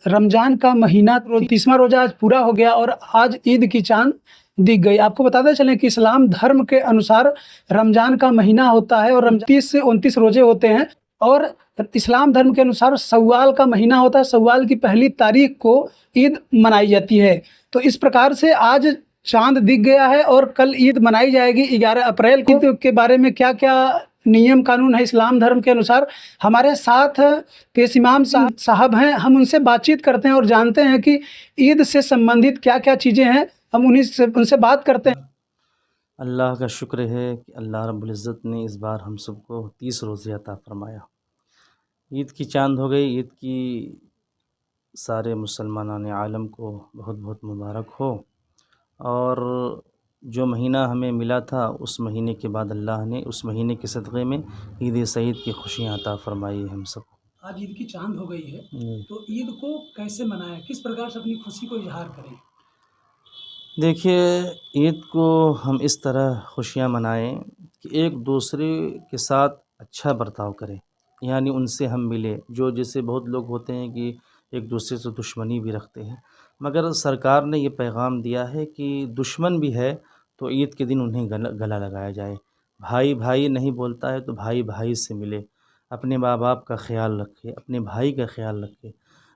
रमजान का महीना 30वां रोजा आज पूरा हो गया और आज ईद की चांद दिख गई। आपको बताते चलें कि इस्लाम धर्म के अनुसार रमजान का महीना होता है और 30 से 29 रोजे होते हैं और इस्लाम धर्म के अनुसार शव्वाल का महीना होता है। शव्वाल की पहली तारीख को ईद मनाई जाती है। तो इस प्रकार से आज चांद दिख गया है और कल ईद मनाई जाएगी 11 अप्रैल को। ईद के बारे में क्या क्या नियम कानून है इस्लाम धर्म के अनुसार, हमारे साथ पेश इमाम साहब हैं। हम उनसे बातचीत करते हैं और जानते हैं कि ईद से संबंधित क्या क्या चीज़ें हैं। हम उनसे बात करते हैं। अल्लाह का शुक्र है कि अल्लाह रब्बुल इज़्ज़त ने इस बार हम सबको 30 रोज़े अता फरमाया। ईद की चांद हो गई। ईद की सारे मुसलमानान आलम को बहुत बहुत मुबारक हो। और जो महीना हमें मिला था उस महीने के बाद अल्लाह ने उस महीने के सदक़े में ईद सईद की खुशियाँ अता फरमाई है हम सबको। आज ईद की चांद हो गई है, तो ईद को कैसे मनाएं, किस प्रकार से अपनी खुशी को इजहार करें? देखिए, ईद को हम इस तरह खुशियाँ मनाएं कि एक दूसरे के साथ अच्छा बर्ताव करें, यानी उनसे हम मिलें। जो जैसे बहुत लोग होते हैं कि एक दूसरे से दुश्मनी भी रखते हैं, मगर सरकार ने ये पैगाम दिया है कि दुश्मन भी है तो ईद के दिन उन्हें गला लगाया जाए। भाई भाई नहीं बोलता है तो भाई भाई से मिले। अपने माँ बाप का ख्याल रखें, अपने भाई का ख्याल रखें,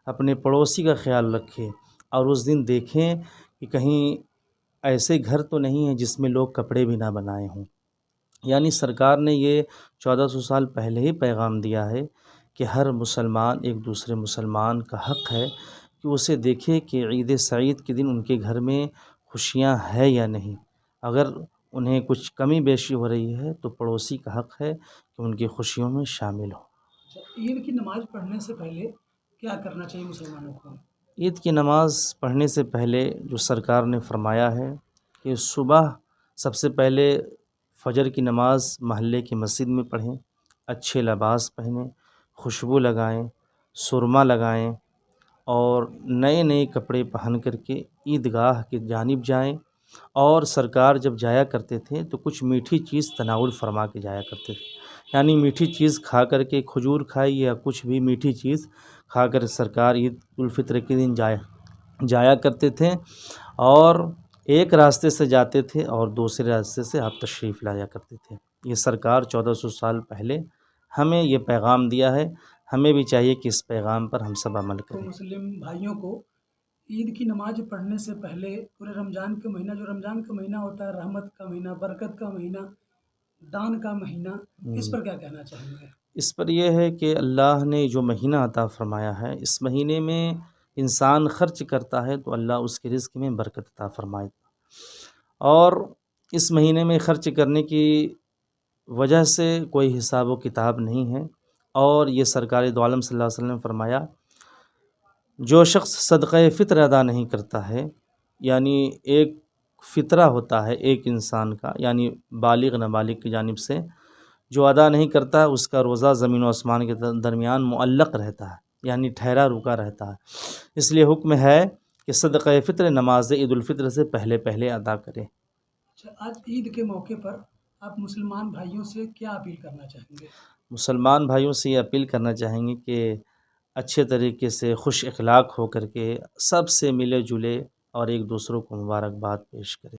अपने पड़ोसी का ख्याल रखें। और उस दिन देखें कि कहीं ऐसे घर तो नहीं है जिसमें लोग कपड़े भी ना बनाए हों। यानी सरकार ने ये 1400 साल पहले ही पैगाम दिया है कि हर मुसलमान एक दूसरे मुसलमान का हक़ है कि उसे देखे कि ईद सईद के दिन उनके घर में खुशियाँ है या नहीं। अगर उन्हें कुछ कमी बेशी हो रही है तो पड़ोसी का हक़ है कि उनकी खुशियों में शामिल हो। ईद की नमाज़ पढ़ने से पहले क्या करना चाहिए मुसलमानों को? ईद की नमाज़ पढ़ने से पहले जो सरकार ने फरमाया है कि सुबह सबसे पहले फ़जर की नमाज़ महल्ले की मस्जिद में पढ़ें, अच्छे लिबास पहनें, खुशबू लगाएं, सुरमा लगाएं और नए नए कपड़े पहन करके ईदगाह की जानिब जाएं। और सरकार जब जाया करते थे तो कुछ मीठी चीज़ तनाउल फरमा के जाया करते थे, यानी मीठी चीज़ खा करके, खजूर खाई या कुछ भी मीठी चीज़ खाकर सरकार ईद उल फित्र के दिन जाया करते थे। और एक रास्ते से जाते थे और दूसरे रास्ते से आप तशरीफ़ लाया करते थे। ये सरकार 1400 साल पहले हमें ये पैगाम दिया है। हमें भी चाहिए कि इस पैगाम पर हम सब अमल तो करें। मुस्लिम भाइयों को ईद की नमाज पढ़ने से पहले पूरे रमज़ान के महीना, जो रमज़ान का महीना होता है, रहमत का महीना, बरकत का महीना, दान का महीना, इस पर क्या कहना चाहेंगे? इस पर यह है कि अल्लाह ने जो महीना अता फ़रमाया है, इस महीने में इंसान ख़र्च करता है तो अल्लाह उसके रिज़्क़ में बरकत अता फ़रमाएगा। और इस महीने में ख़र्च करने की वजह से कोई हिसाब व किताब नहीं है। और ये सरकार दो आलम सल्लल्लाहु अलैहि वसल्लम ने फरमाया, जो शख्स सदक़े फ़ित्र अदा नहीं करता है, यानी एक फ़ितरा होता है एक इंसान का, यानी बालिग़ नाबालिग़ की जानिब से जो अदा नहीं करता है, उसका रोज़ा ज़मीन और आसमान के दरमियान मुअल्लक़ रहता है, यानी ठहरा रुका रहता है। इसलिए हुक्म है कि सदक़े फ़ित्र नमाज़ ईद उल फित्र से पहले पहले अदा करें। अच्छा, आज ईद के मौके पर आप मुसलमान भाइयों से क्या अपील करना चाहेंगे? मुसलमान भाइयों से ये अपील करना चाहेंगे कि अच्छे तरीके से खुश अखलाक हो कर के सबसे मिले जुले और एक दूसरों को मुबारकबाद पेश करें।